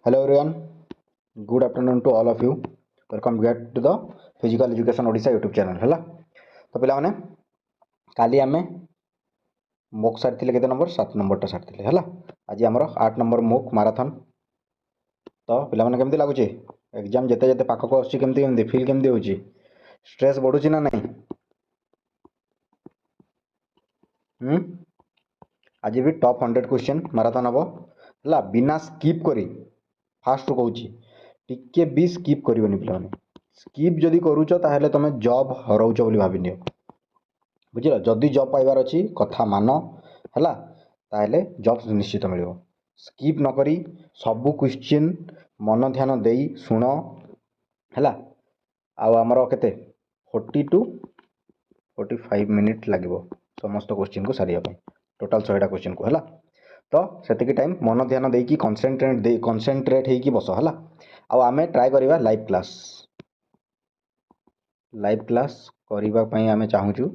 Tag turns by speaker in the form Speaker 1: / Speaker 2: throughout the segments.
Speaker 1: Hello everyone, good afternoon to all of you. Welcome back to the Physical Education Odisha YouTube channel. है तो पिला माने काली आमे mock सारी केते नंबर 7 नंबर सारी है आज आमर 8 नंबर मोक माराथन। तो पिला माने केमती लागुचे एग्जाम जेते जेते पाखक आछी केमती फील केमती होची स्ट्रेस बढ़ुची ना नहीं आज भी टॉप 100 क्वेश्चन माराथन हम है बिना स्किप करी फास्ट कहूँ टिके भी स्किप करनी पे स्किप जदि करुच ताहले तुम जॉब हराउच बोली भाभी नियो बुझल जदि जॉब पाइबार अच्छी कथा मान है ताहले जॉब निश्चित मिल स्किप न करी सबू क्वेश्चन मन ध्यान दे शुण है आमर के 40 to 45 मिनिट लगे समस्त क्वेश्चन को सारे टोटाल 100टा क्वेश्चन को है तो से टाइम मन ध्यान देकी कनसेंट्रेट होगी बस है आम ट्राए करवा लाइव क्लास करने आम चाहूँ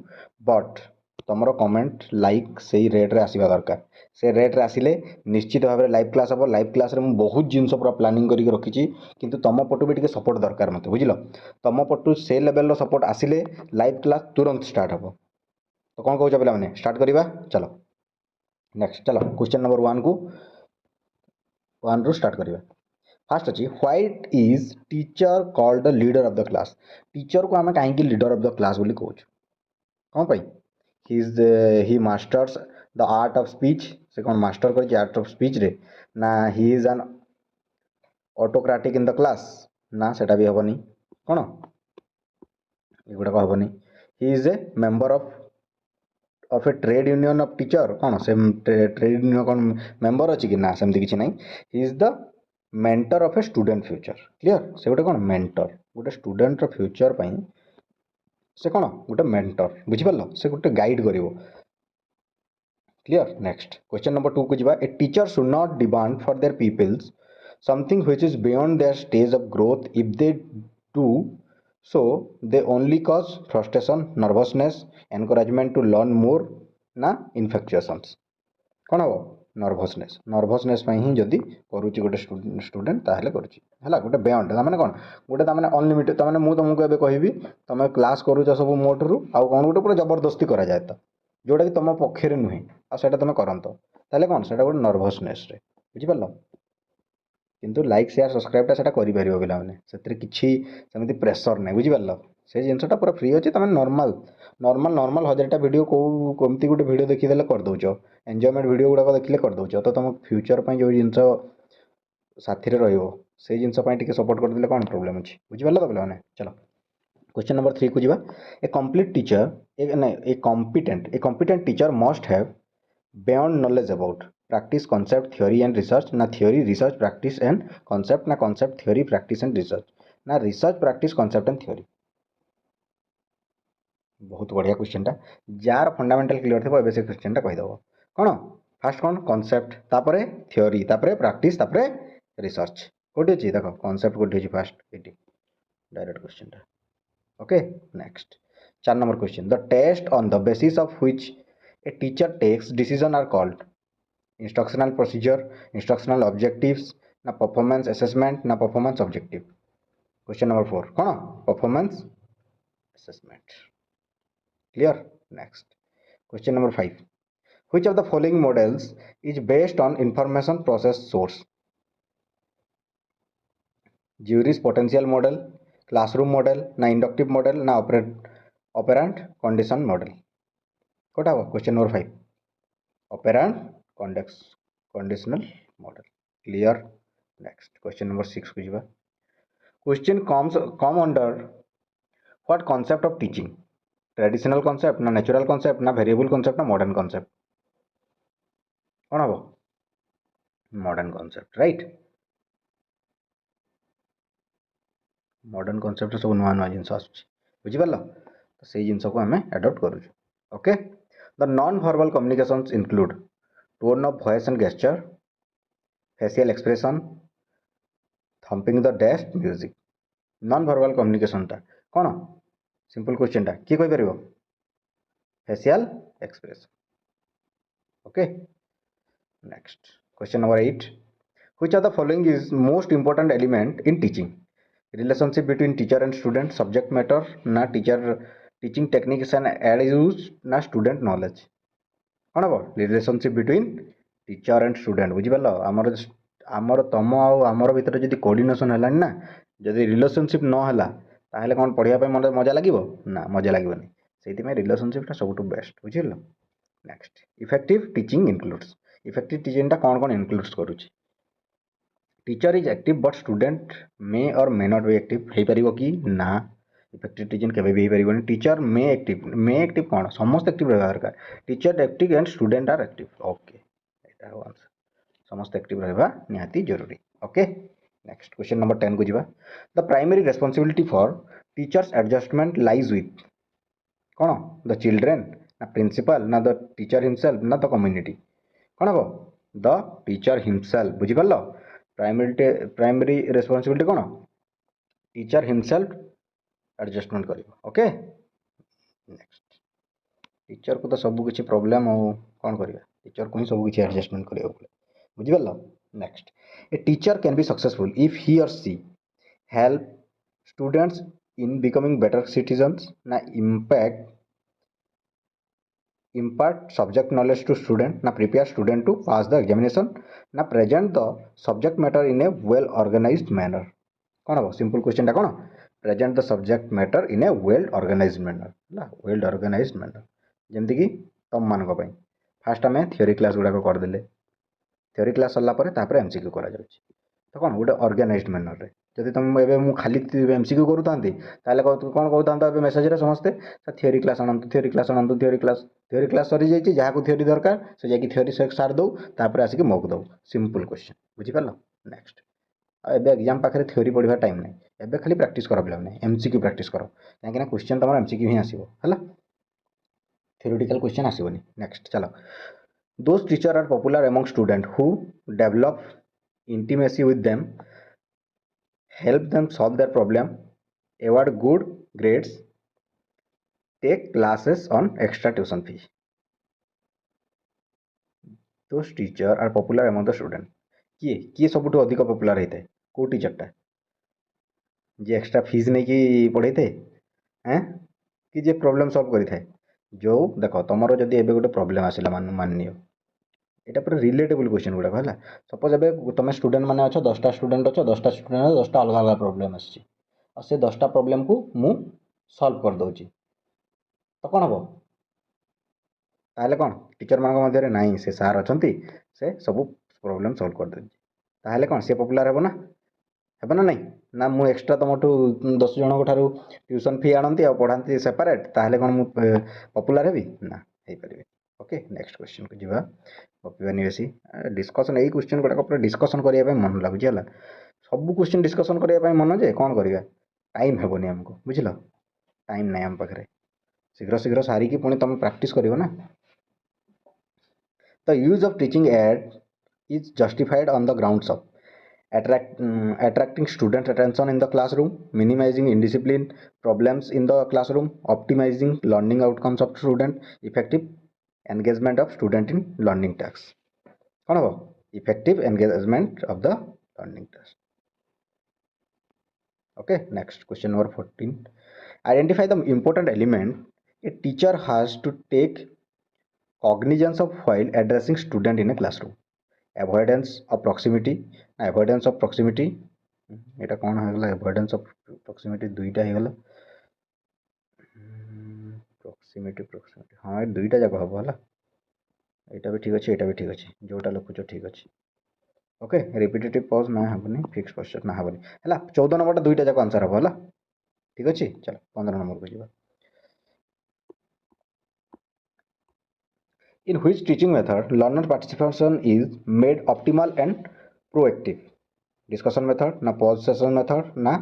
Speaker 1: बट तुम कमेंट लाइक से रेट रे आसवा दरकार से रेट रे आसिले निश्चित भाव में लाइव क्लास हम लाइव क्लास रे बहुत जिनस पूरा प्लानिंग करके रखी किंतु तुम पटु भी सपोर्ट दरकार मत बुझल तुम पटु से लेवल सपोर्ट आसिले लाइव क्लास तुरंत स्टार्ट हम तो कौन कौच पे स्टार्ट करवा चलो नेक्स्ट चलो क्वेश्चन नंबर 1 रू स्टार्ट करवा फास्ट अच्छी white is teacher called the leader of the class teacher को आम कहीं लीडर ऑफ द क्लास बोली कहूँ कौन पाई he masters the art of speech से कौन मास्टर कर आर्ट ऑफ स्पीच रे ना he is an autocratic in the class ना सेटा भी हेनी कौन एगुड़ाक हेनी he is a member of a trade union of teacher कौन से ट्रेड यूनियन कौन मेंबर अच्छी कि ना सेमती किसी ना he is the mentor of a student future clear से गोटे कौन मेंटर गोटे स्टूडेंट फ्यूचर पाई से कौन गोटे मेंटर बुझिपार से गोटे गाइड कर क्लियर नेक्स्ट क्वेश्चन नंबर 2 को जावा a teacher should not demand for their peoples something which is beyond their stage of growth if they do so they only cause frustration nervousness encouragement to learn more ना infatuations कौन हम nervousness ही जदि करुच्ची गोटे student ताहले करुच्ची है गोटे beyond मैंने कौन गोटे तमें अनलिमिटेड तमें मुझे तुमको एवं कहबी तुम क्लास करुच सब मोटू आउ कौन गोटे पूरा जबरदस्ती करा जाए तो जोटा कि तुम पक्षे नुहे आटा तुम करत ताहले कौन से गोटे नर्भसनेस बुझिपार किंतु लाइक शेयर सब्सक्राइबटा से पाने से किसी प्रेसर ना बुझिपार से जिनसा पूरा फ्री अच्छे तुम नॉर्मल नॉर्मल नॉर्मल 1000टा वीडियो कमती गोटे वीडियो देखीदे करदे एंजॉयमेंट वीडियो गुड़ाक देखिले करदे तो तुम फ्यूचर जो जिन साथी से जिनस सपोर्ट करदे कौन प्रोब्लेम अच्छी बुझिपार तो पे चलो क्वेश्चन नंबर 3 को जावा a complete teacher a competent teacher must have beyond knowledge about practice concept theory and research ना theory research practice and concept ना concept theory practice and research ना research practice concept and theory बहुत बढ़िया question टा jar fundamental clear थे से question टा कहीदेव कौन फास्ट कौन कॉन्सेप्ट तापरे थ्योरी तापरे प्रैक्टिस तापरे रिसर्च कोटी अच्छी देख कॉन्सेप्ट कोटी अच्छी फास्ट ये डायरेक्ट क्वेश्चन टा okay next 4 number question the test on the basis of which a teacher takes decision are called instructional procedure instructional objectives ना परफॉर्मेंस असेसमेंट ना परफॉर्मेंस ऑब्जेक्टिव क्वेश्चन नंबर 4 कौन performance assessment clear next question number 5 which of the following models is based on information process source Jury's potential model classroom model ना inductive model ना operant condition model Kota हो question number 5 operant conditional model clear next question number 6 को जीवा question come under what concept of teaching traditional concept ना natural concept ना variable concept ना modern concept कौन हम modern concept right modern concept सब नुआ नुआ जिन बुझिपार तो से जिन को आम एडप्ट करूँ okay the non verbal communications include tone of voice and gesture facial expression thumping the desk music non verbal कम्युनिकेशनटा कौन सिंपल क्वेश्चन टा किए कहीपर facial expression okay next question number 8 Which of the following is most important element in teaching? Relationship between teacher and student, subject matter ना teacher teaching techniques and add use ना student knowledge. कौन हम relationship between teacher and student बुझिपार आमर आमर तुम आमर भितर जब कोऑर्डिनेशन है ना जब रिलेशनशिप नहला ताहले कौन पढ़ाई मजा लगे ना मजा लगनी से रिलेशनशिपटा सब बेस्ट बुझल. नेक्स्ट इफेक्टिव टीचिंग इनक्लूड्स इफेक्टिव टीचिंगटा कौन कौन इनक्लूड्स करुच्ची. Teacher is active but student may or may not be active हो पार कि ना इफेक्टिव टीचिंग केबे भी हो पार. टीचर मे एक्टिव कौन समस्त एक्टिव रहा दरकार. Teacher active and student are active. Okay एटा हो आंसर समस्त एक्टिव रहा निहाती जरूरी. ओके नेक्स्ट क्वेश्चन नंबर 10 को जीवा. The primary responsibility for teachers adjustment lies with कौन द चिल्ड्रेन ना प्रिंसिपल ना द टीचर हिमसेल्फ ना द कम्युनिटी. कौन हम द टीचर हिमसेल्फ बुझिपार. प्राइमरी रेस्पॉन्सिबिलिटी कौन टीचर हिमसेल्फ एडजस्टमेंट कर. ओके नेक्स्ट टीचर को तो सब किसी प्रोब्लेम हो कौन कर टीचर को ही सब किसी एडजस्टमेंट कर बुझिपार. Next a teacher can be successful if he or she help students in becoming better citizens ना impart subject knowledge to student na prepare student to pass the examination na present the subject matter in a well organized manner. कौन हम simple question टा कौन present the subject matter in a well organized manner ना well organized manner जमती कि तुम मान fast आम थियोरी क्लास गुड़ाक करदे थियोरी क्लास सरला एमसीक्यू करा तो कौन गोटे ऑर्गेनाइज्ड मैनर रे जदि तुम एवं खाली एमसीक्यू करूँ कौन कहता मेसेज समस्ते थियोरी क्लास आणतु थियोरी क्लास आणतु थियोरी क्लास सरी जाइए जहाँ को थियोरी दरकार से जाकि थियोरी सार दो तापर आसिक मक दो सिंपल क्वेश्चन बुझिपार. नेक्स्ट एबे एग्जाम पाखे थियोरी पढ़ा टाइम नहीं एबे खाली प्रैक्टिस कर पे नहीं एमसीक्यू प्रैक्टिस कर कहीं क्वेश्चन तुम एमसीक्यू ही आसो है थियोरिटिकल क्वेश्चन आसोनी. नेक्स्ट चलो those teacher are popular among student who develop intimacy with them help them solve their problem, award good grades, take classes on extra tuition fee. Those teachers are popular among the student. किए सबुठ अधिक popular होता है कौ टीचरटा जे extra fees नहीं कि पढ़े थे हैं कि जे प्रॉब्लम सॉल्व करी थाए जो देखो तुमर जदि एबे गोटे प्रॉब्लम आसिला माननीय यहाँ पूरा रिलेटेबल क्वेश्चन गुड़ाक है. सपोज एवं तुम स्टूडेंट मैंने अच्छे 10टा स्टूडेंट अच्छे 10टा स्टूडेंट 10टा अलग अलग प्रोब्लेम आसी से 10टा प्रोब्लेम को मु सॉल्व कर दूची तो कौन हम ताहले कौन टीचर मान मध्य नहीं से सार अच्छा से सब प्रोब्लेम सॉल्व कर दूची ताहले कौन सी पॉपुलर हेबो ना नहीं ना मु एक्स्ट्रा तुमठू 10 जन ठारू ट्यूशन फी आनती आ पढ़ाती सेपरेट ताहले कौन मु पॉपुलर हेबी ना हो पारे. ओके नेक्स्ट क्वेश्चन को जीवा गपीबानी बेसी डिस्कसन यही क्वेश्चन गुड़ाक पूरा डिस्कसन करने मन लगुच है सब क्वेश्चन डिस्कसन करने मन जे कौन करवा टाइम हेबनी आमको बुझल टाइम ना आम पाखे शीघ्र शीघ्र सारिकी पुणी तुम प्रैक्टिस कर ना. The use of teaching add is justified on the grounds of attracting student attention in the classroom, minimizing indiscipline problems in the classroom, optimizing learning outcomes of student, effective engagement of student in learning tasks. कौन हम effective engagement of the learning task. Okay next question number 14. Identify the important element a teacher has to take cognizance of while addressing student in a classroom. Avoidance of proximity এটা कौन होगा avoidance of proximity दुईटा हो गला proximity हाँ ये दुईटा जाक हम है यहाँ भी ठीक अच्छे यहाँ भी ठीक अच्छे जोटा लिखुच ठीक अच्छे. ओके रिपिटेटिव पॉज ना हेनी फिक्स पोस्चर ना हेनी है 14 नंबर दुईटा जाक आंसर हम है ठीक अच्छे. चलो 15 नंबर को जी. In which teaching method learner participation is made optimal and proactive? Discussion method ना pause session method ना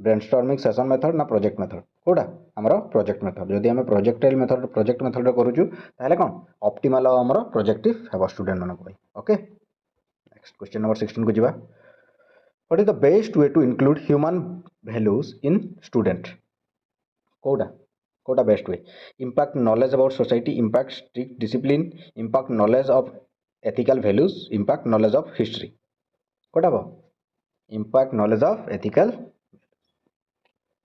Speaker 1: brainstorming session method ना project method कोड़ा हमारा project method जदि हमें project method करूचु ताहले कौन optimal हमारा projective है student मानक भाई. ओके next question number 16 को जीवा. What is the best way to include human values in student? कोड़ा कोटा best way impact knowledge about society impact strict discipline impact knowledge of ethical values impact knowledge of history कोटा हम impact knowledge of ethical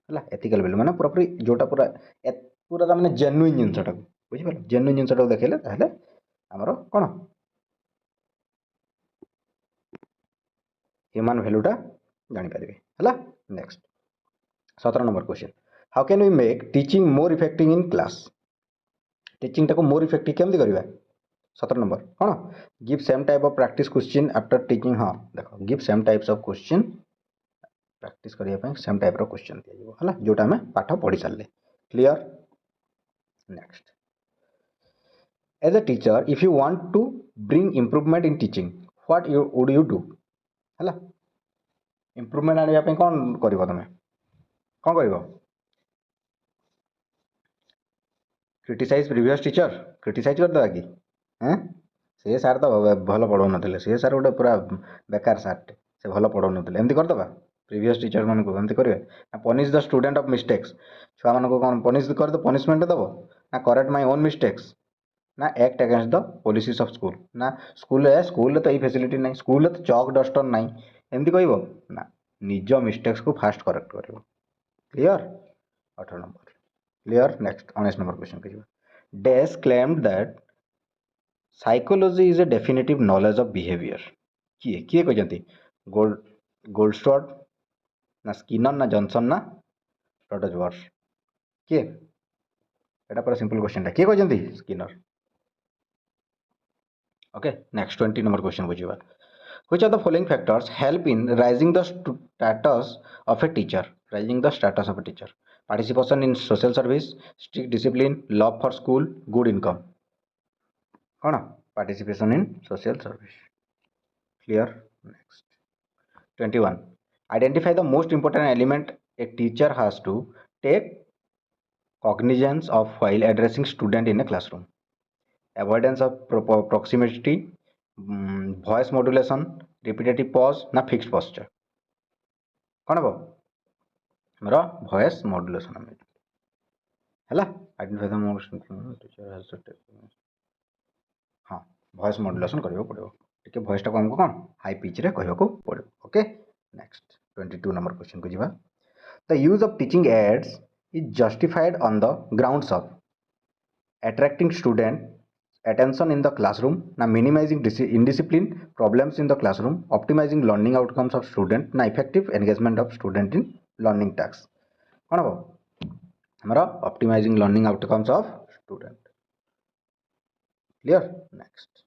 Speaker 1: है ethical value माने पूरा पूरी जोटा पूरा पूरा माने जेन्युइन जिनसटा बुझी पाल जेन्युइन जिनसटा देखले ताहले हमरो कोन ह्यूमन वैल्यूटा जानि पारिबे हला next 17 number question how can we make teaching more effective in class teaching टाको मोर इफेक्टिव केमती करबा 17 नंबर कोन give same type of practice question after teaching हां देखो give same types of question practice करिया पय सेम टाइप रो question दिया जीवो हला जोटा हमें पाठ पढ़ी सारले clear next as a teacher if you want to bring improvement in teaching what would you do हला इम्प्रूवमेंट आनिया पय कोन करबो तमे कोन करबो क्रिटिसाइज प्रीवियस टीचर क्रिटिसाइज कर दवा कि हैं से सार तो भल पढ़ो नथिले से सार गोटे पूरा बेकार सार से भल पढ़ो नथिले एमती कर दवा प्रीवियस टीचर मन को एमती करिवे ना punish the student of mistakes छुआ मन को कोन पनिश कर दो पनिशमेंट दबो ना करेक्ट माय ओन मिस्टेक्स ना act against the policies of school ना स्कूल तो ये फैसिलिटी नहीं स्कूल तो चॉक डस्टर नहीं एमती कहबो ना निज मिस्टेक्स को फास्ट करेक्ट करिवो clear 18 number clear next 19 number question कहिबा dash claimed that psychology is a definitive knowledge of behaviour किए किए कहते गोल्ड गोल्डस्टॉड ना स्किनर ना जॉनसन ना रॉडजवर्थ किए एटा पूरा सिंपल क्वेश्चन किए कहते Skinner okay next 20 number question बुझिबा which of the following factors help in rising the status of a teacher rising the status of a teacher participation in social service strict discipline love for school good income कौन participation in social service clear next 21 identify the most important element a teacher has to take cognizance of while addressing student in a classroom avoidance of proximity voice modulation repetitive pause ना fixed posture कौन हम हमर voice modulation हम हैला identify the most teacher has to take हाँ voice modulation करियो पड़ियो ठीक है voice टा को हमको कौन हाई पिच रे कहियो को पड़ियो ओके नेक्स्ट 22 नंबर क्वेश्चन को जीवा the use of teaching aids is justified on the grounds of attracting student attention in the classroom na minimizing indiscipline problems in the classroom optimizing learning outcomes of student na effective engagement of student in learning tasks कौन हम हमारा optimizing learning outcomes of student clear next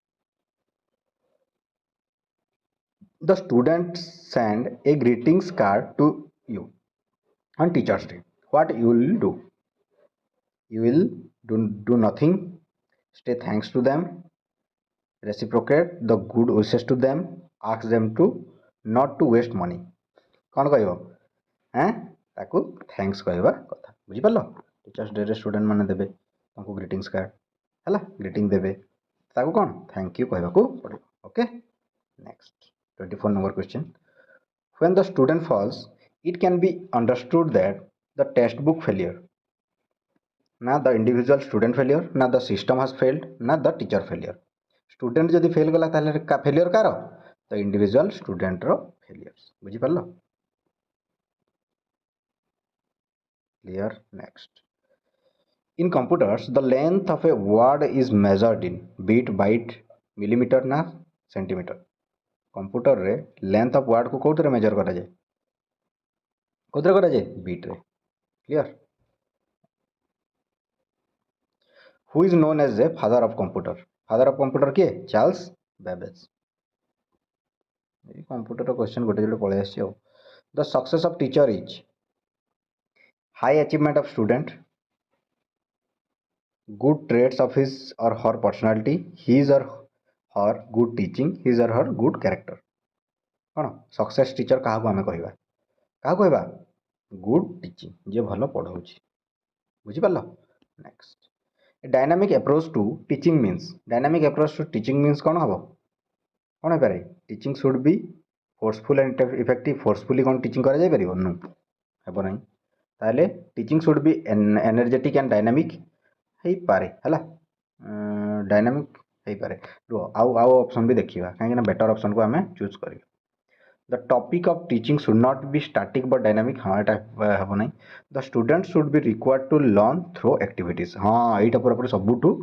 Speaker 1: the student send a greetings card to you on teacher's day what you will do you will do nothing say thanks to them reciprocate the good wishes to them ask them to not to waste money कौन कहब हैं ताकू thanks कहवा कथा बुझी पारलो teachers day रे student माने देबे ताकू ग्रीटिंग्स कार्ड हला ग्रीटिंग देबे ताकू कौन थैंक यू कहवा को पड़ियो okay next 24 number question when the student fails it can be understood that the text book failure ना द इंडिविजुअल स्टूडेंट फेलियर ना द सिस्टम हैज फेल्ड ना द टीचर फेलियर स्टूडेंट जदि fail गला ताले failure कार the individual student रो failure बुझी पारलो clear next in computers the length of a word is measured in bit byte millimetre ना सेंटीमीटर कंप्यूटर रे लेंथ ऑफ वर्ड को कोथरे मेजर करा जाए कोथरे करा जाए बीट रे clear who is known as a father of computer किए चार्ल्स बेबेज कंप्यूटर क्वेश्चन गोटे जोटे पलि आसी the success of teacher is high achievement of student good traits of his or her personality his or her good teaching his or her good character कौन success teacher क्या आम कहवा good teaching जे भल पढ़ाऊँच बुझीपार next dynamic approach to teaching means dynamic approach to teaching means कौन हम कौन हो पारे teaching should be forceful and effective forcefully कौन टीचिंग करा जाय परिबो नो हेबो नहीं ताले teaching should be energetic and dynamic है पारे है डायनामिक है पारे रुह आउ ऑप्शन भी देखा कहीं बेटर ऑप्शन को आम चूज कर The topic of teaching should not be static but dynamic. हाँ एटा हबो नहीं. The students should be required to learn through activities. हाँ एटा पूरा सबुठु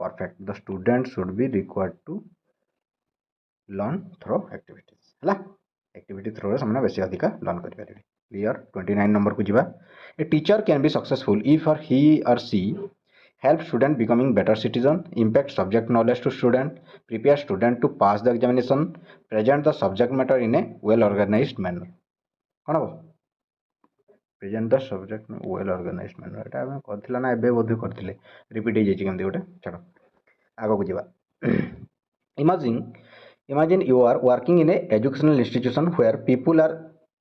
Speaker 1: perfect. The students should be required to learn through activities. हला activity through रे समना बेसी अधिका learn करि परिबे. Clear? 29 number को जिबा. A teacher can be successful if he or she help student becoming better citizen, impact subject knowledge to student, prepare student to pass the examination, present the subject matter in a well organized manner. कौन हो? Present the subject in a well organized manner. एटा हम करथिला ना एबे बोध करथिले. Repeat हे जेछि केमति गोटे छाड़. आगो को जिबा. Imagine you are working in a educational institution where people are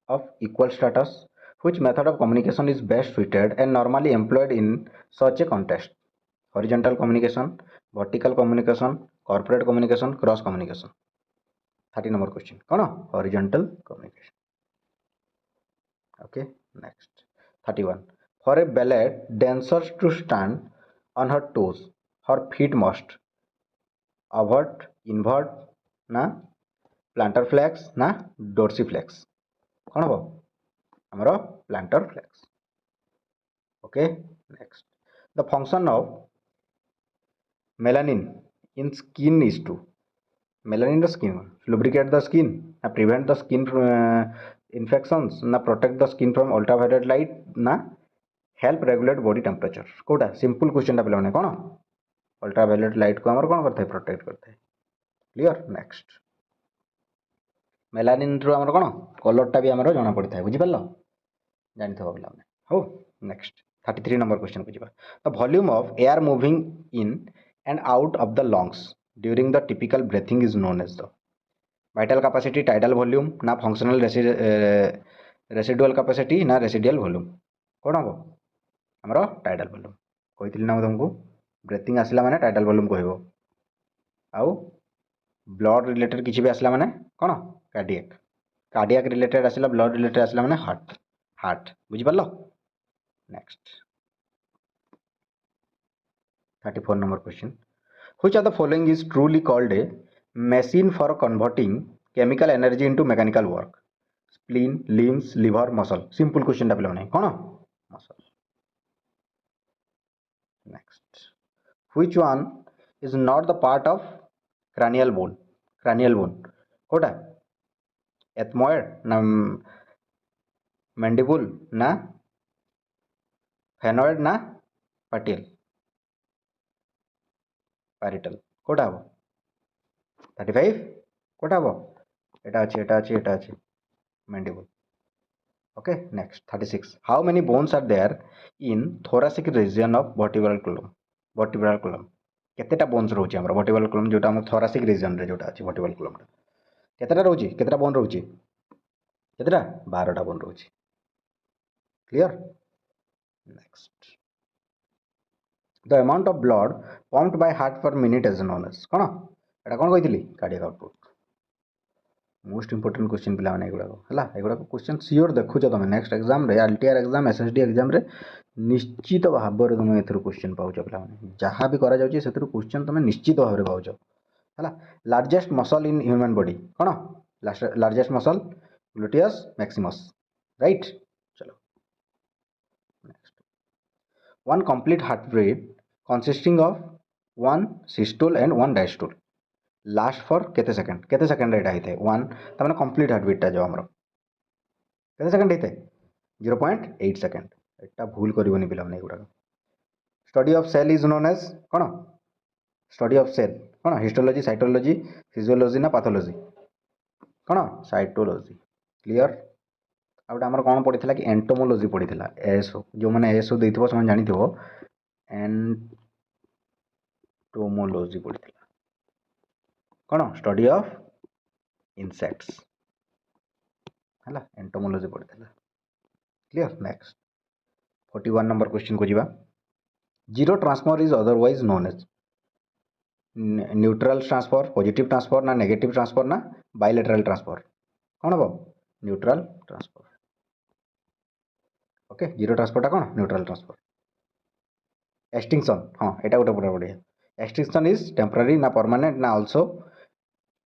Speaker 1: of equal status. Which method of communication is best suited and normally employed in such a context? Horizontal communication, vertical communication, corporate communication, cross communication. 30 number question. कौन? Horizontal communication. Okay, next. 31. For a ballet dancer to stand on her toes, her feet must avert, invert, ना plantar flex, ना dorsiflex. कौन हो? हमारा plantar flex. Okay, next. The function of melanin in skin is to melanin the skin, lubricate the skin, prevent the skin from infections, ना protect the skin from ultraviolet light, ना help regulate body temperature. कोटा simple question टा पिलाने कौन ultraviolet light को हमर कौन करता है प्रोटेक्ट करता है. क्लियर. नेक्स्ट. मेलानिन थ्रू हमर कौन कलर टा भी हमर जाना पड़ता है. बुझी पारलो जानि थबो पिला ने. हो. नेक्स्ट. 33 number question को जिबा. The volume of air moving in and out of the lungs during the typical breathing is known as the vital capacity, tidal volume, ना functional residual capacity, ना residual volume. कौन हम हमारा tidal volume कही ना तुमको ब्रेथिंग आसला माने tidal volume कहबो. आउ ब्लड रिलेटेड किछि भी आसला माने कौन कार्डियक. कार्डियक रिलेटेड आसला ब्लड रिलेटेड आसला माने हार्ट. बुझी पारलो. Next. 34 number question. Which of the following is truly called a machine for converting chemical energy into mechanical work? Spleen, limbs, liver, muscle. Simple question टा पिला नै कोन muscle. Next. Which one is not the part of cranial bone? Kota ethmoid ना mandible ना phaenoid ना parietal. Kota हो 35 कोटा हो एटा अछि mandible. Okay, next. 36. How many bones are there in thoracic region of vertebral column? केतेटा बोन्स रहउछि हमरा vertebral column जोटा हम thoracic region रे जोटा अछि vertebral column रे केतेटा रहउछि केतेटा बोन रहउछि केतेटा 12 टा बोन रहउछि. Clear. Next. The amount of blood pumped by heart per minute is known as कोन एटा कोन कहितली cardiac output. Most important question पिला माने एगुडा हला एगुडा क्वेश्चन सियोर देखुछ तमे नेक्स्ट एग्जाम रे LTR एग्जाम SSD एग्जाम रे निश्चित भाव रे तमे एथरो क्वेश्चन पाउछ पिला माने जहां भी करा जाउची सेथरो क्वेश्चन तमे निश्चित भाव रे पाउछ हला. Largest muscle in human body कोन largest muscle gluteus maximus. Right. चलो next. One complete heart rate consisting of one systole and one diastole last for केते सेकंड एटा हिते 1 त माने कंप्लीट हार्ट बीट टा जो हमरो केते सेकंड हिते 0.8 सेकंड. एटा भूल करबोनी पिला माने एगुडा. Study of cell is known as कोन स्टडी ऑफ सेल कोन हिस्टोलॉजी साइटोलॉजी फिजियोलॉजी ना पैथोलॉजी कोन साइटोलॉजी. क्लियर. आउट हमर कोन पढितला कि एंटोमोलॉजी पढितला एएसओ जो माने एएसओ देइथबो समान जानिथबो एंटोमोलॉजी पढितला कौन स्टडी ऑफ इंसेक्ट्स है एंटोमोलॉजी पढ़ी. क्लियर. नेक्स्ट. 41 नंबर क्वेश्चन को जीवा. Zero transfer is otherwise known as neutral transfer positive transfer ना नेगेटिव ट्रांसफर ना बायलेटरल ट्रांसफर कौन हम neutral transfer. Okay zero transfer कौन न्यूट्रल ट्रांसफर. एक्सटिंक्शन हाँ एटा गोटे पूरा बढ़िया. एक्सटिंक्शन इज टेम्पररी ना परमानेंट ना आल्सो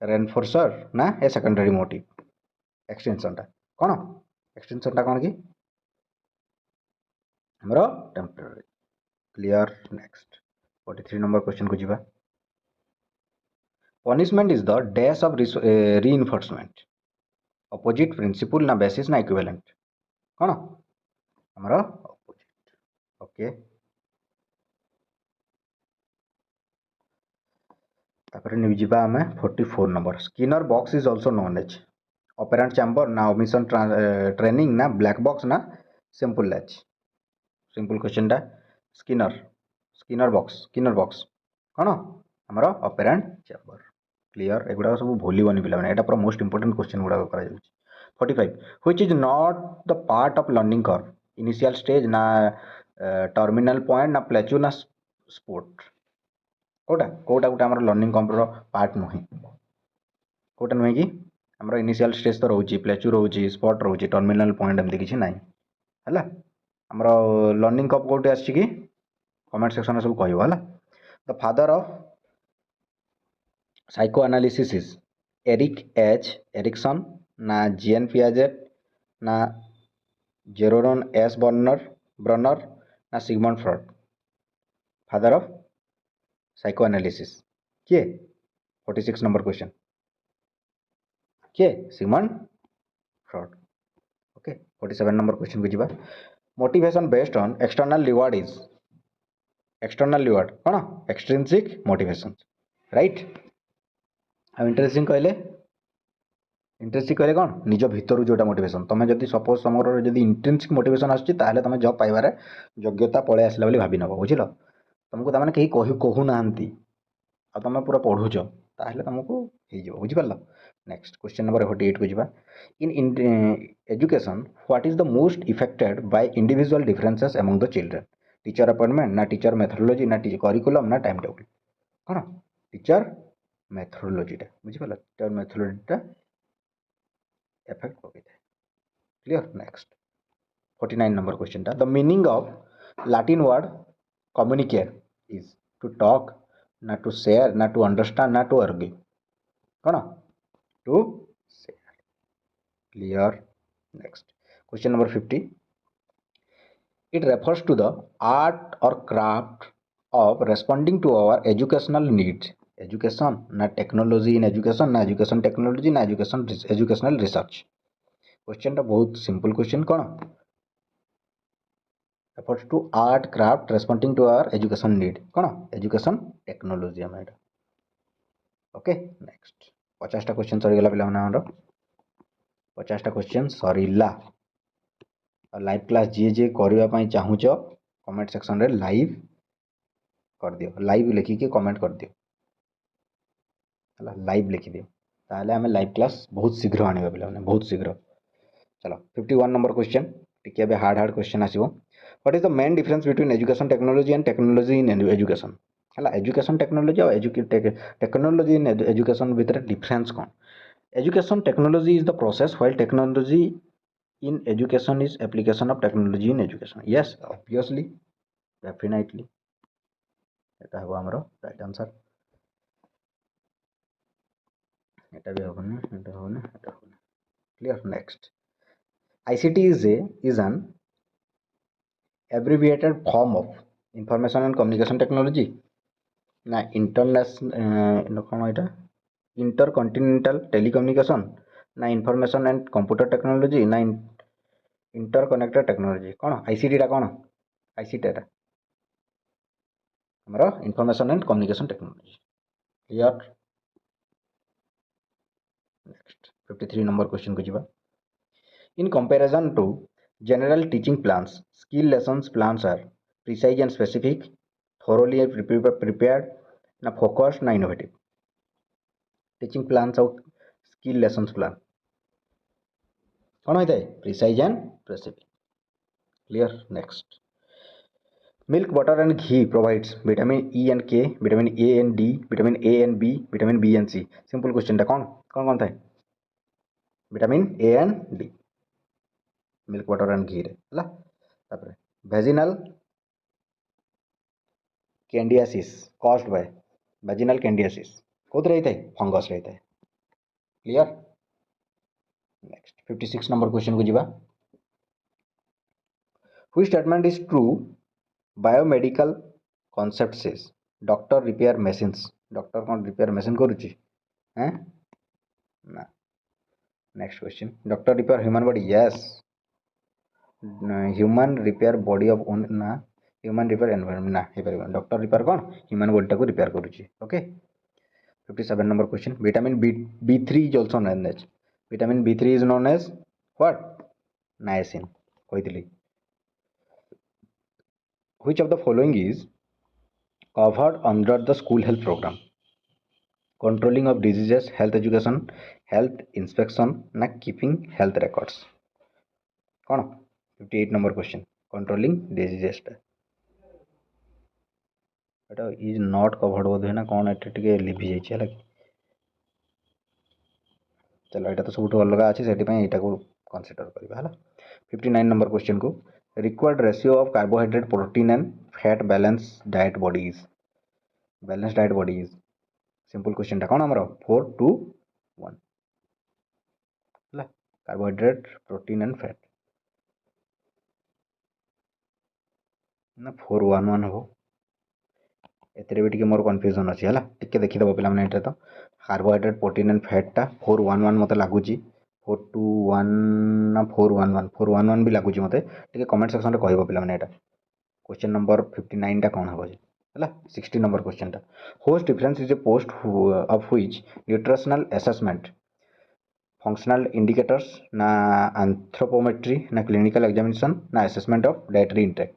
Speaker 1: रेनफोर्सर ना ए सेकेंडरी मोटिव. एक्सटेंशन टा कौन एक्सटेंशन टा कौन कि हमरो temporary clear next 43 number question को जीवा punishment is the dash of reinforcement opposite principle ना बेसिस ना इक्विवेलेंट कौन हमरो अपोजिट ओके तापर निजिबा हमें 44 number Skinner box is also known as operant chamber ना ओमिशन ट्रेनिंग ना ब्लैक बॉक्स ना सिंपल लैच सिंपल क्वेश्चन टा स्किनर स्किनर बॉक्स कौन हमरो ऑपरेंट चैम्बर क्लियर एगुड़ा सब भूलबनी पे यहाँ पूरा मोस्ट इंपोर्टेंट क्वेश्चन गुड़ा कर 45 which is not the part of learning curve initial stage ना टर्मिनल पॉइंट ना प्लेचू ना स्पोर्ट कोटा कोटा गोटे आम लर्निंग कर्व पार्ट नुहे कोटा नुहे कि आम इनिशियल स्टेज तो रोचे प्लेचू रोचे स्पॉट रोचे टर्मिनल पॉइंट एमती किसी ना है आमर लर्निंग कर्व कौटे आसी कि कमेंट सेक्शन सब कह the father of psychoanalysis is Erik H Erikson ना जीएन पियाजेट ना जेरोन एस ब्रनर ना Sigmund Freud father of psychoanalysis किए 46 नंबर क्वेश्चन किए Sigmund Freud okay 47 number question को जीवा motivation based on external reward is external reward कौन extrinsic motivation right interesting कहले कौन निज भितर जोटा मोटिवेशन तुम जब सपोज तुम जब इंट्रेंसिक मोटिवेशन आसुच्छी तुम जब पाइबार योग्यता पलि आसला भावी नब बुझल तुमको तमें कहीं कहूना आ तुम पूरा पढ़ुच ताहले तुमको हो बुझिपार नेक्स्ट क्वेश्चन नंबर 48 को जीवा in education what is the most affected by individual differences among the children teacher appointment ना टीचर मेथोडोलॉजी ना करिकुलम ना टाइम टेबल कौन टीचर मेथोडोलॉजीटा बुझिपार टीचर मेथोडोलॉजीटा इफेक्ट पकई clear next 49 number question the meaning of Latin word communicate is to talk ना to share ना टू अंडरस्टैंड ना टू आर्ग्यू कौन to share clear next question number 50 it refers to the art or craft of responding to our educational needs education na technology in education na education technology na educational research question टा बहुत simple question कौन refers to art craft responding to our education need कौन education technology आम एटा okay next 50 question सरीगला पे 50 question Sarila live class जी जी करने चाहूच comment section रे live कर दियो लाइव लिखिकी कमेंट कर दियो लाइव लिखि दियो ताहले आम लाइव क्लास बहुत शीघ्र आने पे बहुत शीघ्र चलो 51 नंबर क्वेश्चन टिके हार्ड क्वेश्चन आसो what is the main difference between education technology and technology in education है एजुकेशन टेक्नोलॉजी और टेक्नोलॉजी इन एजुकेशन भितर डिफरेंस कौन education technology is the process while technology in education is application of technology in education yes obviously definitely এটা হবো আমরা right answer এটা भी হবে না এটা হবে না এটা হবে না clear next ICT is an abbreviated form of information and communication technology না ইন্টারন্যাশনাল কোন এটা intercontinental telecommunication ना information and computer technology ना इंटरकनेक्टेड टेक्नोलॉजी कौन आईसीटी टा कौन आईसीटी टा हमारा information and communication technology clear next 53 number question को जीवा in comparison to general teaching plans skill lessons plans are precise and specific thoroughly prepared ना focused ना इनोवेटिव टीचिंग प्लान्स और स्किल लेसन्स प्लान कौन होता है precise and specific clear next milk butter and ghee provides vitamin E and K vitamin A and D vitamin A and B vitamin B and C simple question टा कौन कौन कौन था vitamin A and D milk butter and ghee रे हला तापर vaginal candidiasis caused by vaginal candidiasis कोथ रहता है फंगस रहता है क्लियर नेक्स्ट 56 नंबर क्वेश्चन को जीवा which statement is true biomedical concept says doctor repair machines doctor कौन रिपेयर मशीन करूची हैं ना next question doctor repair human body yes human repair body of own ना ह्यूमन रिपेयर एनवायरनमेंट ना हे परिबा doctor repair कौन human body टाको repair करूची okay 57 number question vitamin B3 is also known as vitamin B3 is known as what niacin କହିଥିଲି which of the following is covered under the school health program controlling of diseases health education health inspection na keeping health records कौन 58 number question controlling diseases Etah is not covered बोध है ना कौन एटा टिके लिभि जाइछि हला चलो यहाँ तो सब अलग अच्छे से कनसीडर करवा 59 नंबर क्वेश्चन को required ratio of carbohydrate protein and fat balance diet body is simple question टा कौन आमर 4:1 कार्बोहाइड्रेट प्रोटीन एंड फैट ना 4:1:1 हम एते भी मोर कन्फ्यूजन अच्छी है टिके देखीदेव पे तो कार्बोहाइड्रेट प्रोटीन एंड फैटा 4:1:1 मत लगुच 4:2:1 ना 4:1:1 4:1:1 भी लगुच मत टे कमेंट सेक्शन में कह पे क्वेश्चन नंबर 59 टा कौन हम है 60 नंबर क्वेश्चन टा host difference is a post of which nutritional assessment functional indicators ना एंथ्रोपोमेट्री ना क्लिनिकल एग्जामिनेशन ना असेसमेंट ऑफ डाइटरी इंटेक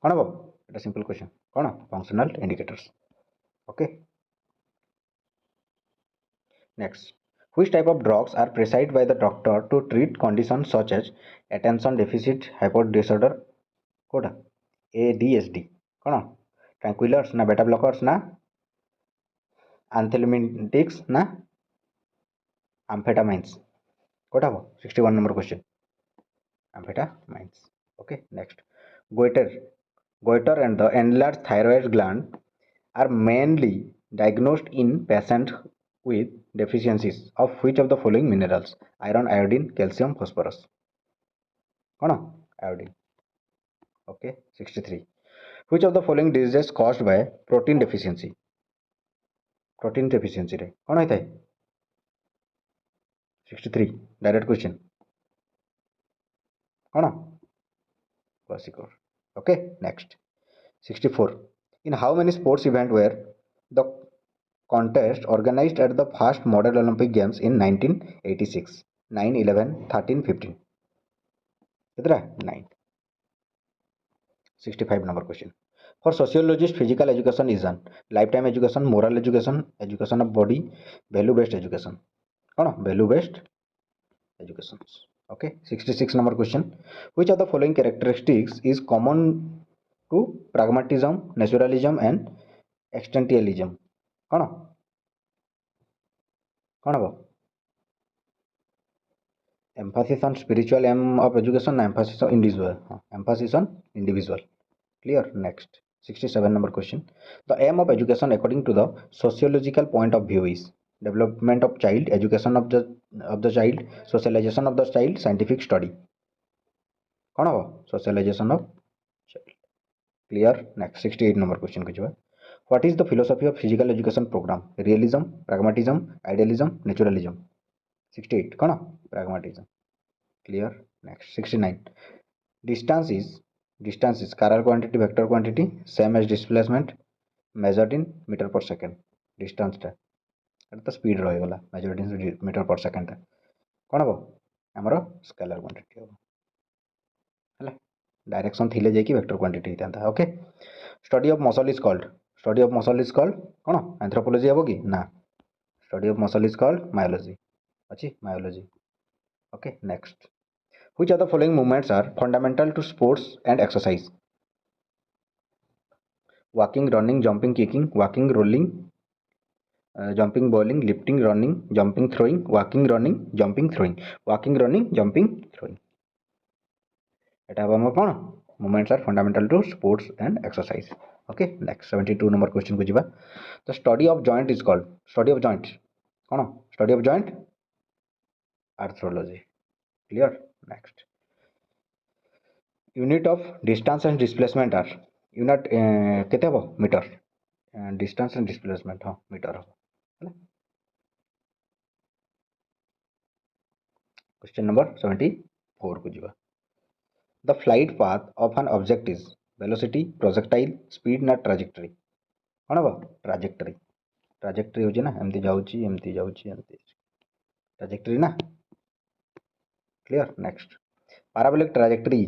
Speaker 1: कौन हम এটা सिंपल क्वेश्चन कौन functional indicators okay next which type of drugs are prescribed by the doctor to treat conditions such as attention deficit hyper disorder कोटा ADHD कौन tranquilizers ना beta blockers ना anthelmintics ना amphetamines कोटा 61 number question amphetamines okay next goiter and the enlarged thyroid gland are mainly diagnosed in patients with deficiencies of which of the following minerals iron iodine calcium phosphorus कौन iodine okay 63 which of the following diseases caused by protein deficiency रे कौन होता है 63 direct question कौन classical okay next 64 in how many sports events were the contest organized at the first model olympic games in 1986 9 11 13 15 कितना 9 65 number question for sociologist physical education is an lifetime education moral education education of body value based education कौन value based education okay 66 number question which of the following characteristics is common to pragmatism naturalism and existentialism कौन कौन हम emphasis on spiritual aim of education na emphasis on individual emphasis on individual clear next 67 number question the aim of education according to the sociological point of view is development of child education of the child socialization of the child scientific study कौन हम socialization of child clear next 68 number question को जो what is the philosophy of physical education program realism pragmatism idealism naturalism 68 कौन pragmatism clear next 69 distance is scalar quantity vector quantity same as displacement measured in meter per second distance टा तो speed रहीगला measured in metre पर second कौन हम आमर scalar quantity हम है direction थिले जाइए वेक्टर क्वांटिटी होता okay study of muscle is called कौन एंथ्रोपोलॉजी हम कि ना study of muscle is called myology अच्छी myology okay next which of the following movements are fundamental to sports and exercise walking running jumping kicking walking rolling jumping bowling lifting running jumping throwing walking running jumping throwing walking running jumping throwing এটা হবে আমার কোন movements are fundamental to sports and exercise okay next 72 number question को ଯିବା the study of joint is called study of joint cone study of joint arthrology Clear? Next. Unit of distance and displacement are unit केते हबो metre distance and displacement हाँ metre हबो. Question number 74 को जीवा. The flight path of an object is velocity, projectile, speed ना trajectory. कौन हबो trajectory. Trajectory होची ना एमती जाउची एमती trajectory ना. Clear? Next. Parabolic trajectory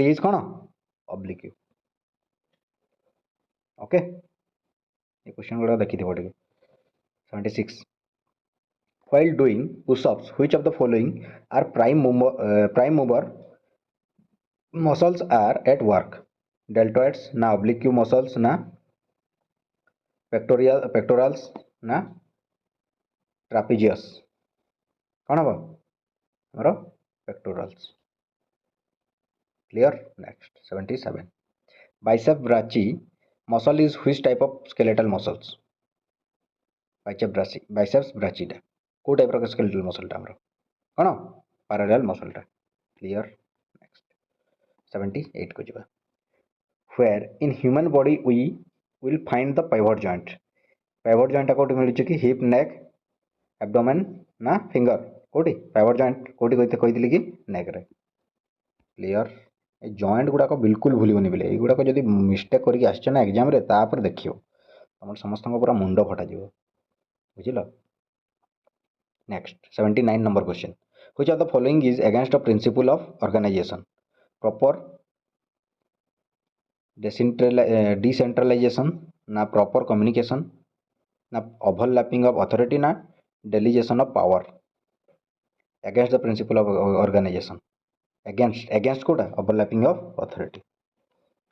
Speaker 1: is कौन oblique. Okay, ये क्वेश्चन गुड़ा देखी थी पढ़ी. 76. While doing push-ups, which of the following are prime mover muscles are at work? Deltoids ना oblique muscles ना pectorals ना trapezius. कौन हबो हमरो pectorals. Clear? Next. 77. Muscle is which type of skeletal muscles? Biceps brachii टा को type रो skeletal muscle टा हमरो कौन parallel muscle टा. Clear? Next. 78 को जीवा. Where in human body we will find the pivot joint? Pivot joint कोटी मिलुची कि hip, neck, abdomen ना finger कोटी pivot joint कोटी कोई दिली कि neck रे. Clear? ए जॉइंट गुड़ाक बिल्कुल भूलनी बोले युड़ाक जब मिस्टेक करके आसना एग्जाम देखियो तुम समस्त पूरा मुंड फटा जीव बुझिल. Next. 79 number question. Which of the following is against the principle of organisation? Proper decentralisation ना प्रॉपर कम्युनिकेशन ना ओवरलैपिंग ऑफ अथॉरिटी ना delegation of power. Against the principle of organisation against कोटा ओवरलैपिंग ऑफ अथॉरिटी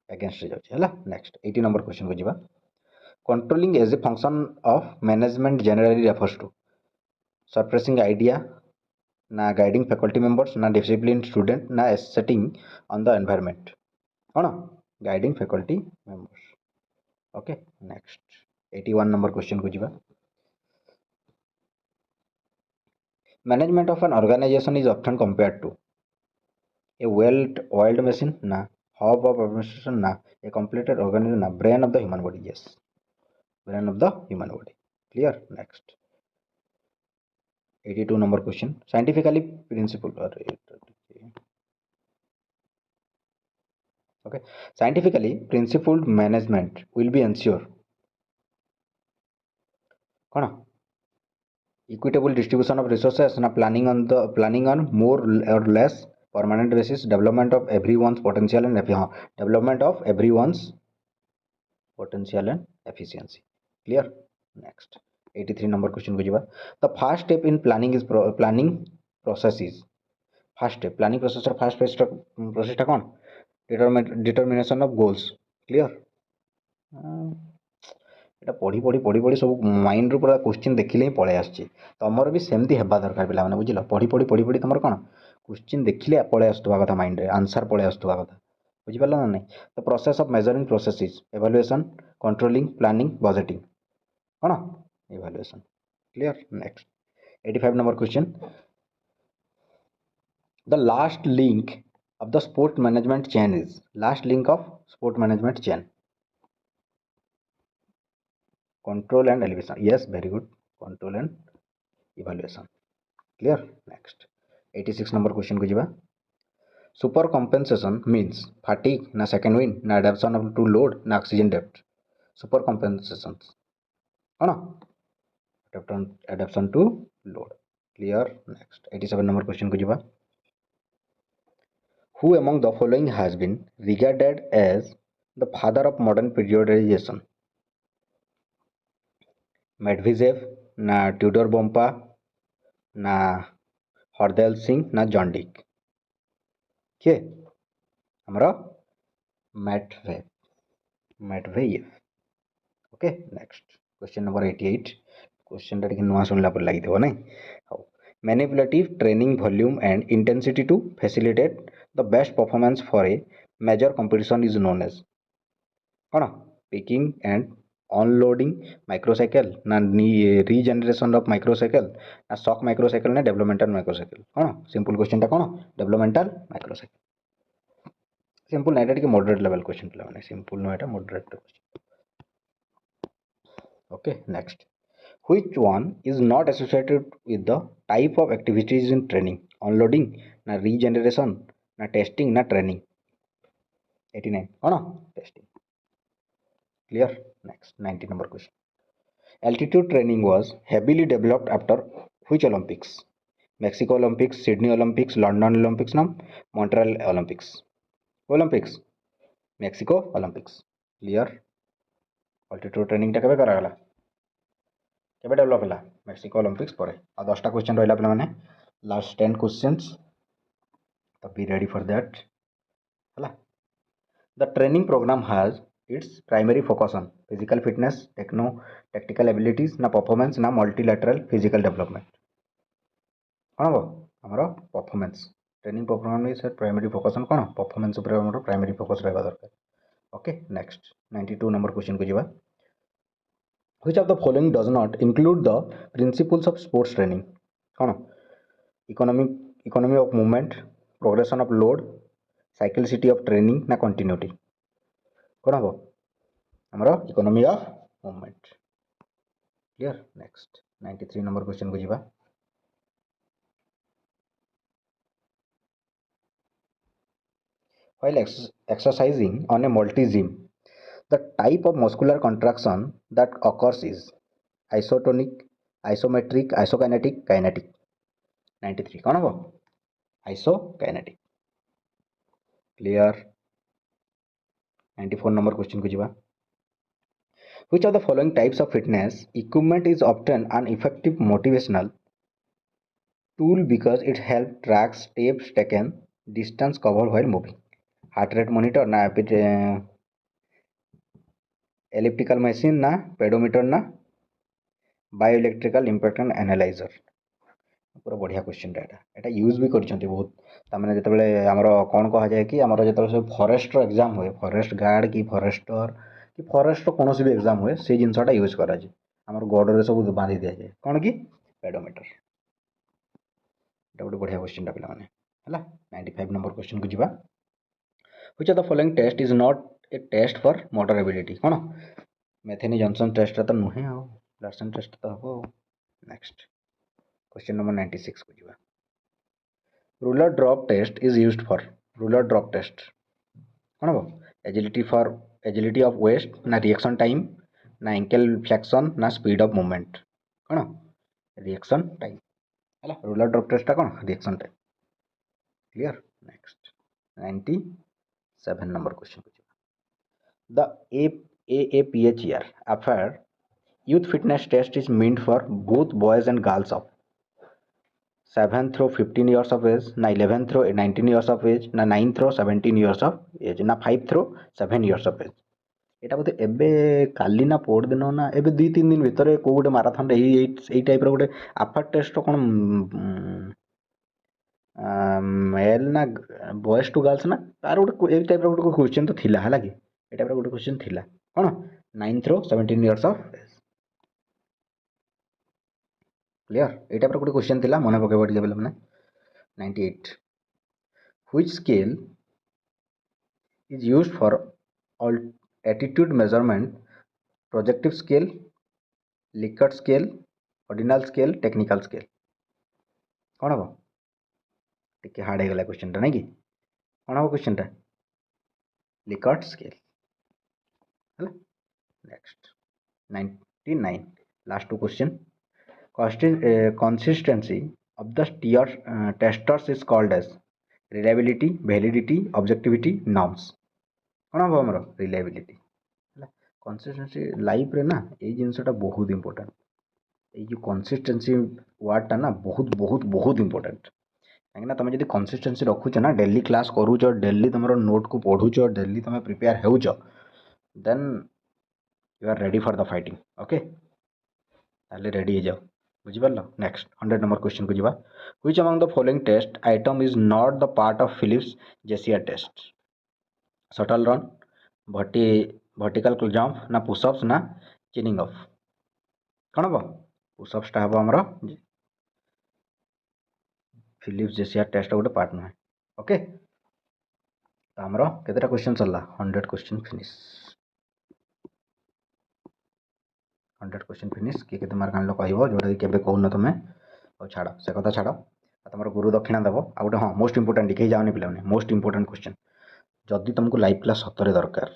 Speaker 1: अगेंस्ट रे जाउछ हला. Next. 80 number question को जीवा. Controlling as a function of management generally refers to suppressing idea ना guiding faculty members ना discipline student ना setting on the environment. कौन guiding faculty members. Okay. Next. 81 number question को जीवा. Management of an organization is often compared to a oiled machine ना hub of administration ना a completed organism ना brain of the human body. Yes, brain of the human body. Clear? Next. 82 number question. Scientifically principled okay, scientifically principled management will be ensure कौन equitable distribution of resources na planning on more or less permanent basis, development of everyone's potential and development of everyone's potential and efficiency. Clear? Next. 83 number question को जीवा. The first step in planning is planning process is first step planning process first process टा कौन determination of goals. Clear? এটা पढ़ी पढ़ी पढ़ी पढ़ी सब माइंड रू पूरा क्वेश्चन देखिले ही पळे आछी तमर भी सेमती हेबा दरकार पिला माने बुझिलो पढ़ी पढ़ी पढ़ी पढ़ी तमर कोन क्वेश्चन देखिले पळे आस्तुवा कथा माइंड रे आंसर पळे आस्तुवा कथा बुझि पालो ना नहीं. The process of measuring processes evaluation controlling planning budgeting cone evaluation. Clear? Next. 85 number question. The last link of the sport management chain is last link of sport management chain control and elevation. Yes, very good. Control and evaluation. Clear? Next. 86 number question को जीवा. Super compensation means fatigue ना second wind ना adaptation to load ना oxygen depth. Super compensations है ना adaptation to load. Clear? Next. 87 number question को जीवा. Who among the following has been regarded as the father of modern periodization? मेडविजेव ना Tudor बोम्पा ना हरदयाल सिंह ना जॉन डिक. किए हमरा मैटवेव. Okay. Next. Question number 88. Question टा नुआ सुनला पर लगी नहीं how manipulative training volume and intensity to facilitate the best performance for a major competition is known as कौन पिकिंग एंड ଅନଲୋडिଂ ମାଇକ୍ରୋସାଇକେଲ ନା ରିଜେନେରେସନ ଅଫ ମାଇକ୍ରୋସାଇକେଲ ନା ସକ୍ ମାଇକ୍ରୋସାଇକେଲ ନା ଡେଭଲପମେଣ୍ଟାଲ ମାଇକ୍ରୋସାଇକେଲ କ'ଣ ସିମ୍ପଲ କ୍ୱେଶ୍ଚିନ୍ଟା କ'ଣ ଡେଭଲପମେଣ୍ଟାଲ ମାଇକ୍ରୋସାଇକେଲ ସିମ୍ପଲ ନା ଏଇଟା ଟିକେ ମଡରେଟ୍ ଲେଭେଲ କ୍ୱେଶ୍ଚିନ୍ ପିଲାମାନେ ସିମ୍ପଲ ନୁହେଁ ଏଇଟା moderate question okay next which one is not associated with the type of activities in training unloading na regeneration na testing na training 89 କ'ଣ testing clear next 90 number question altitude training was heavily developed after which Olympics Mexico Olympics Sydney Olympics London Olympics na Montreal Olympics Mexico Olympics clear altitude training ଟା କେବେ କରାଗଲା କେବେ develop ହେଲା Mexico Olympics ପରେ ଆଉ 10ଟା question ରହିଲା ପିଲାମାନେ last 10 questions ତ ବି ରେଡି ଫର୍ ଦ୍ୟାଟ୍ ହେଲା the training program has its primary focus on physical fitness technical abilities ନା ପରଫର୍ମାନ୍ସ ନା ମଲ୍ଟିଲାଟରାଲ ଫିଜିକାଲ ଡେଭଲପମେଣ୍ଟ କ'ଣ ହବ ଆମର performance training program primary focus on କ'ଣ ପରଫର୍ମାନ୍ସ ଉପରେ ଆମର ପ୍ରାଇମେରୀ ଫୋକସ୍ ରହିବା ଦରକାର ଓକେ ନେକ୍ସଟ 92 ନମ୍ବର କ୍ୱେଶ୍ଚନ୍କୁ ଯିବା which of the following does not include the principles of sports training କ'ଣ economy of movement progression of load cyclicity of training ନା continuity କ'ଣ ହବ ଆମର economy of movement clear next 93 number question को ଯିବା while exercising on a multi-gym the type of muscular contraction that occurs is isotonic isometric isokinetic kinetic 93 କ'ଣ ହବ isokinetic clear 94 number question को ଯିବା which of the following types of fitness equipment is often an effective motivational tool because it helps track steps taken distance covered while moving heart rate monitor na elliptical machine ନା pedometer ନା bioelectrical impedance analyzer ପୁରା ବଢ଼ିଆ କ୍ୱେଶ୍ଚିନ୍ଟା ଏଇଟା use ବି କରିଛନ୍ତି ବହୁତ ତାମାନେ ଯେତେବେଳେ ଆମର କ'ଣ କୁହାଯାଏ କି ଆମର ଯେତେବେଳେ ସବୁ ଫରେଷ୍ଟର ଏକ୍ଜାମ୍ ହୁଏ ଫରେଷ୍ଟ ଗାର୍ଡ଼ କି ଫରେଷ୍ଟର କୌଣସି ବି ଏକ୍ଜାମ୍ ହୁଏ ସେଇ ଜିନିଷଟା ୟୁଜ୍ କରାଯାଏ ଆମର ଗୋଡ଼ରେ ସବୁ ବାନ୍ଧି ଦିଆଯାଏ କ'ଣ କି pedometer ଏଇଟା ଗୋଟେ ବଢ଼ିଆ କ୍ୱେଶ୍ଚିନ୍ଟା ପିଲାମାନେ ହେଲା 95 ନମ୍ବର କ୍ୱେଶ୍ଚିନ୍କୁ ଯିବା which of the following test is not a test for motor ability କ'ଣ ମେଥେନି ଜନସନ୍ ଟେଷ୍ଟଟା ତ ନୁହେଁ ଆଉ ଲାର୍ସନ୍ ଟେଷ୍ଟ ତ ହବ ଆଉ ନେକ୍ସଟ question number 96 को ଯିବା ruler drop test is used for ruler drop test କ'ଣ ହବ agility of waist ନା reaction time ନା ankle flexion ନା speed of movement କ'ଣ reaction time ହେଲା ruler drop testଟା କ'ଣ reaction time clear next 97 number question को ଯିବା the AAPHER affair youth fitness test is meant for both boys and girls of 7 through 15 years of age na 11 through 19 years of age na 9 through 17 years of age na 5 through 7 years of age এটা ବୋଧେ ଏବେ କାଲି ନା ପରଦିନ ନା ଏବେ 2-3 ଦିନ ଭିତରେ କୋଉ ଗୋଟେ ମାରାଥନରେ ଏଇ ଟାଇପ୍ର ଗୋଟେ ଆଫାର ଟେଷ୍ଟର କ'ଣ ମେଲ୍ ନା ବଏଜ୍ ଟୁ ଗାର୍ଲସ ନା ତାର ଗୋଟେ ଏଇ ଟାଇପ୍ର ଗୋଟେ କ୍ୱେଶ୍ଚିନ୍ ତ ଥିଲା ହେଲା କି ଏଇ ଟାଇପ୍ର ଗୋଟେ କ୍ୱେଶ୍ଚିନ୍ ଥିଲା କ'ଣ 9 through 17 years of age clear ଏଇ ଟାଇପ୍ର ଗୋଟେ କ୍ୱେଶ୍ଚିନ୍ ଥିଲା ମନେ ପକେଇବ ଟିକେ ପିଲାମାନେ 98 which scale is used for all attitude measurement projective scale Likert scale ordinal scale technical scale କ'ଣ ହବ ଟିକେ ହାର୍ଡ ହେଇଗଲା କ୍ୱେଶ୍ଚିନ୍ଟା ନାଇଁ କି କ'ଣ ହବ କ୍ୱେଶ୍ଚିନ୍ଟା Likert scale ହେଲା next 99 last two question consistency of the testers is called as reliability validity objectivity norms କ'ଣ ହବ ଆମର reliability ହେଲା consistency ଲାଇଫରେ ନା ଏଇ ଜିନିଷଟା ବହୁତ ଇମ୍ପୋର୍ଟାଣ୍ଟ ଏଇ ଯେଉଁ consistency ୱାର୍ଡ଼ଟା ନା ବହୁତ ବହୁତ ବହୁତ ଇମ୍ପୋର୍ଟାଣ୍ଟ କାହିଁକିନା ତୁମେ ଯଦି consistency ରଖୁଛ ନା ଡେଲି କ୍ଲାସ୍ କରୁଛ ଡେଲି ତୁମର ନୋଟ୍କୁ ପଢ଼ୁଛ ଡେଲି ତୁମେ ପ୍ରିପେୟାର ହେଉଛ then you are ready for the fighting okay ତାହେଲେ ରେଡ଼ି ହେଇଯାଅ ବୁଝିପାରିଲ ନେକ୍ସଟ 100 ନମ୍ବର କ୍ୱେଶ୍ଚିନ୍କୁ ଯିବା which among the following test item is not the part of Phillips Jessier test shuttle run vertical jump ନା push ups ନା ଚିନିଂ of କ'ଣ ହେବ ପୁଷଅପ୍ସଟା ହେବ ଆମର ଫିଲିପ୍ସ ଜେସିଆର ଟେଷ୍ଟ ଗୋଟେ ପାର୍ଟ ନୁହେଁ। ଓକେ, ତ ଆମର କେତେଟା କ୍ୱେଶ୍ଚନ୍ ସରିଲା 100 କ୍ୱେଶ୍ଚନ୍ ଫିନିଶ୍। 100 क्वेश्चन फिनिश किए केते मार्क आनलो कहबो जोटा कि केबे कहून तुमे और छाड़ से कथा छाड़ तुम गुरु दक्षिणा देव आ गए हाँ मोस्ट इंपोर्टेंट कहीं जाओनी पे मोस्ट इंपोर्टेंट क्वेश्चन जदि तुमको लाइव क्लास सतरे दरकार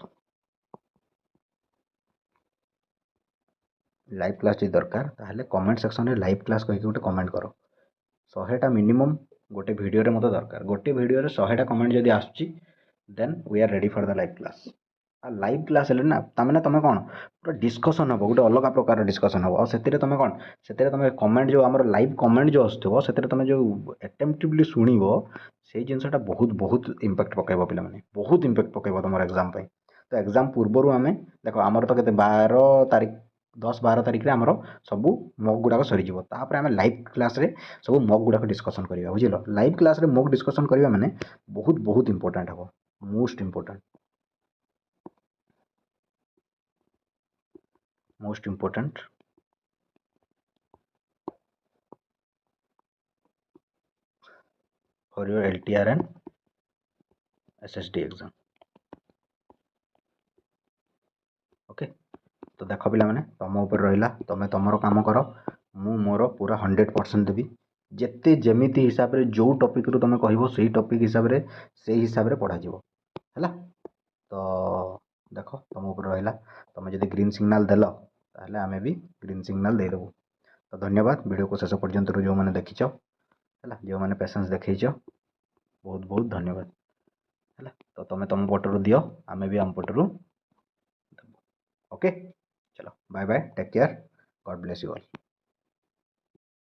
Speaker 1: लाइव क्लास जी दरकार ताहले कमेंट सेक्शन में लाइव क्लास कहीं गोटे कमेंट कर 100टा मिनिमम गोटे वीडियो रे मत दरकार गोटे वीडियो रे 100टा कमेंट जदि आसुची then we are ready for the live class live class है ना तमें तुम कौन पूरा डिस्कसन हम गोटे अलग प्रकार डिस्कसन हम और तुम कौन से तुम कमेंट जो आम लाइव कमेंट जो आसो से तुम जो अटेम्प्टिवली शुणव से जिनसा बहुत बहुत इम्पैक्ट पकेब पे बहुत इम्पैक्ट पकेब तुम एग्जाम तो एग्जाम पूर्वर आम देख आमर तो के 12 तारीख 10-12 तारीख आमर सब मक गुड़ाक सरीज आम लाइव क्लास रे सब मक गुड़ाक डिस्कसन करवा बुझल लाइव क्लास रे मक डिस्कसन करवा माने बहुत बहुत इंपोर्टेंट हम most important for your LTR and SSD exam. Okay, तो देख पिला माने तुम ऊपर रहा तुम तुमर काम कर मु मोर पूरा 100% देवी जिते जमीती हिसाब रे जो टॉपिक रू तुम कह से टॉपिक हिसाब रे से हिसाब रे पढ़ा जीवो हैला। तो देख तुम ऊपर रहा तुम जब ग्रीन सिग्नाल देल ताहले आमे भी ग्रीन सिग्नाल दे देबू। तो धन्यवाद वीडियो को शेष पर्यंत जो मैंने देखीच है जो मैंने पेशेंस देखीच बहुत बहुत धन्यवाद है। तो तुम तुम पटर दियो आमे भी आम पटर ओके चलो bye bye take care God bless you all.